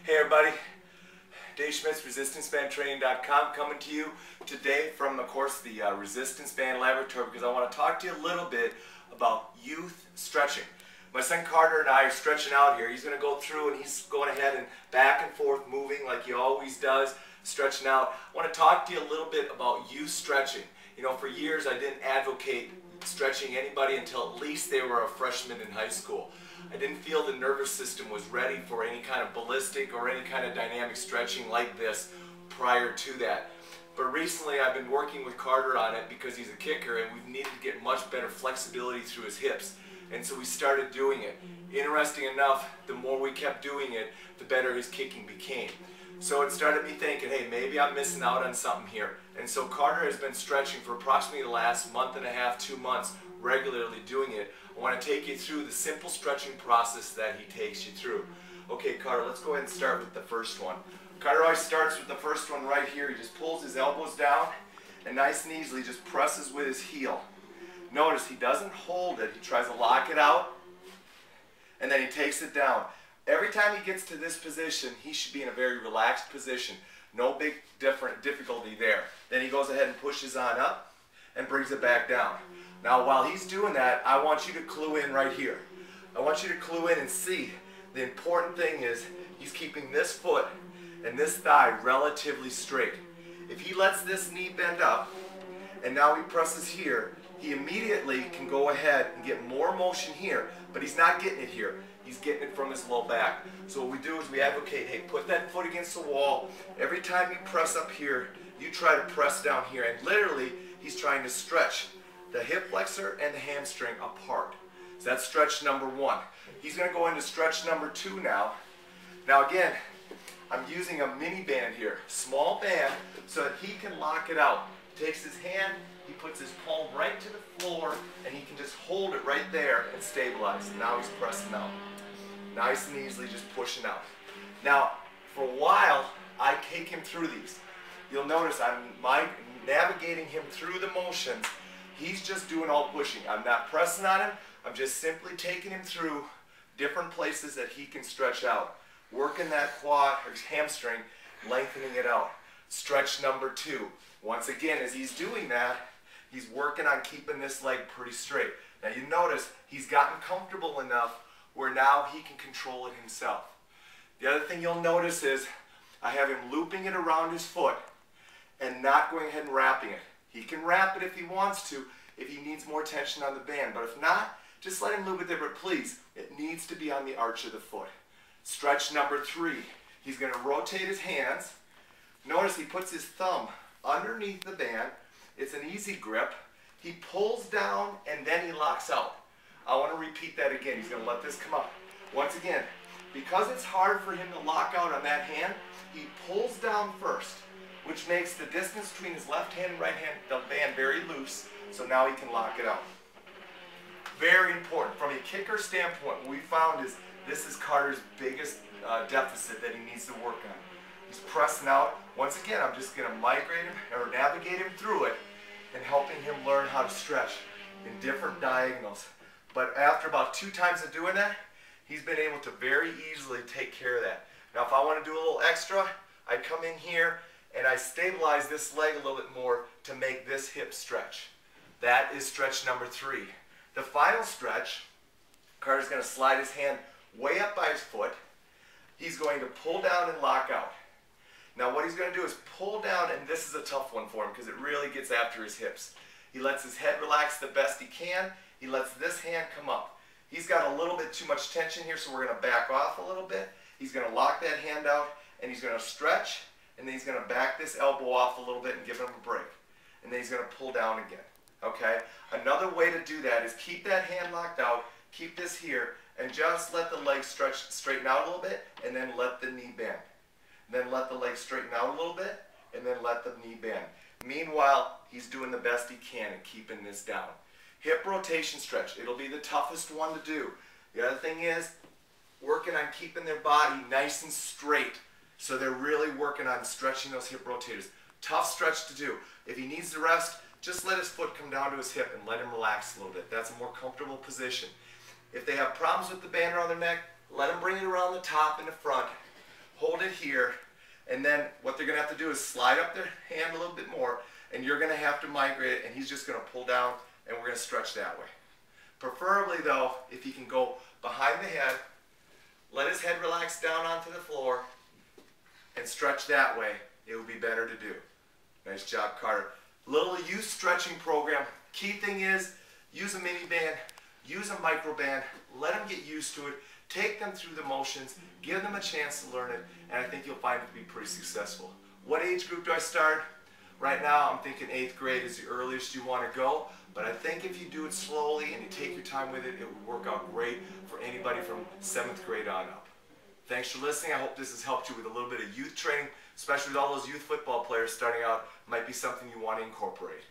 Hey everybody, Dave Schmitz, ResistanceBandTraining.com, coming to you today from, of course, the Resistance Band Laboratory, because I want to talk to you a little bit about youth stretching. My son Carter and I are stretching out here. He's going to go through and he's going ahead and back and forth moving like he always does, stretching out. I want to talk to you a little bit about youth stretching. You know, for years I didn't advocate stretching anybody until at least they were a freshman in high school. I didn't feel the nervous system was ready for any kind of ballistic or any kind of dynamic stretching like this prior to that. But recently I've been working with Carter on it because he's a kicker and we've needed to get much better flexibility through his hips. And so we started doing it. Interesting enough, the more we kept doing it, the better his kicking became. So it started me thinking, hey, maybe I'm missing out on something here. And so Carter has been stretching for approximately the last month and a half, 2 months, regularly doing it. I want to take you through the simple stretching process that he takes you through. Okay, Carter, let's go ahead and start with the first one. Carter always starts with the first one right here. He just pulls his elbows down and nice and easily just presses with his heel. Notice he doesn't hold it. He tries to lock it out and then he takes it down. Every time he gets to this position, he should be in a very relaxed position. No big difficulty there. Then he goes ahead and pushes on up and brings it back down. Now while he's doing that, I want you to clue in right here. I want you to clue in and see the important thing is he's keeping this foot and this thigh relatively straight. If he lets this knee bend up and now he presses here, he immediately can go ahead and get more motion here, but he's not getting it here. He's getting it from his low back. So what we do is we advocate, hey, put that foot against the wall. Every time you press up here, you try to press down here. And literally, he's trying to stretch the hip flexor and the hamstring apart. So that's stretch number one. He's going to go into stretch number two now. Now again, I'm using a mini band here, small band, so that he can lock it out. Takes his hand, he puts his palm right to the floor, and he can just hold it right there and stabilize. And now he's pressing out. Nice and easily just pushing out. Now, for a while, I take him through these. You'll notice I'm navigating him through the motions. He's just doing all pushing. I'm not pressing on him. I'm just simply taking him through different places that he can stretch out. Working that quad or hamstring, lengthening it out. Stretch number two. Once again, as he's doing that, he's working on keeping this leg pretty straight. Now you notice he's gotten comfortable enough where now he can control it himself. The other thing you'll notice is I have him looping it around his foot and not going ahead and wrapping it. He can wrap it if he wants to, if he needs more tension on the band. But if not, just let him loop it there. But please, it needs to be on the arch of the foot. Stretch number three. He's going to rotate his hands. Notice he puts his thumb underneath the band. It's an easy grip. He pulls down and then he locks out. I want to repeat that again. He's going to let this come up. Once again, because it's hard for him to lock out on that hand, he pulls down first, which makes the distance between his left hand and right hand, the band, very loose, so now he can lock it out. Very important. From a kicker standpoint, what we found is this is Carter's biggest deficit that he needs to work on. He's pressing out. Once again, I'm just going to migrate him or navigate him through it and helping him learn how to stretch in different diagonals. But after about 2 times of doing that, he's been able to very easily take care of that. Now if I want to do a little extra, I come in here and I stabilize this leg a little bit more to make this hip stretch. That is stretch number 3. The final stretch, Carter's going to slide his hand way up by his foot. He's going to pull down and lock out. Now what he's going to do is pull down, and this is a tough one for him because it really gets after his hips. He lets his head relax the best he can. He lets this hand come up. He's got a little bit too much tension here, so we're going to back off a little bit. He's going to lock that hand out, and he's going to stretch, and then he's going to back this elbow off a little bit and give him a break. And then he's going to pull down again. Okay? Another way to do that is keep that hand locked out, keep this here, and just let the leg straighten out a little bit, and then let the knee bend. And then let the leg straighten out a little bit, and then let the knee bend. Meanwhile, he's doing the best he can in keeping this down. Hip rotation stretch. It'll be the toughest one to do. The other thing is working on keeping their body nice and straight. So they're really working on stretching those hip rotators. Tough stretch to do. If he needs to rest, just let his foot come down to his hip and let him relax a little bit. That's a more comfortable position. If they have problems with the band around their neck, Let them bring it around the top and the front. Hold it here. And then what they're going to have to do is slide up their hand a little bit more, and you're going to have to migrate it, and he's just going to pull down, and we're going to stretch that way. Preferably though, if he can go behind the head, let his head relax down onto the floor, and stretch that way, it would be better to do. Nice job, Carter. Little youth stretching program. Key thing is, use a mini band, use a micro band, let them get used to it, take them through the motions, give them a chance to learn it, and I think you'll find it to be pretty successful. What age group do I start? Right now I'm thinking 8th grade is the earliest you want to go, but I think if you do it slowly and you take your time with it, it would work out great for anybody from 7th grade on up. Thanks for listening. I hope this has helped you with a little bit of youth training, especially with all those youth football players starting out. Might be something you want to incorporate.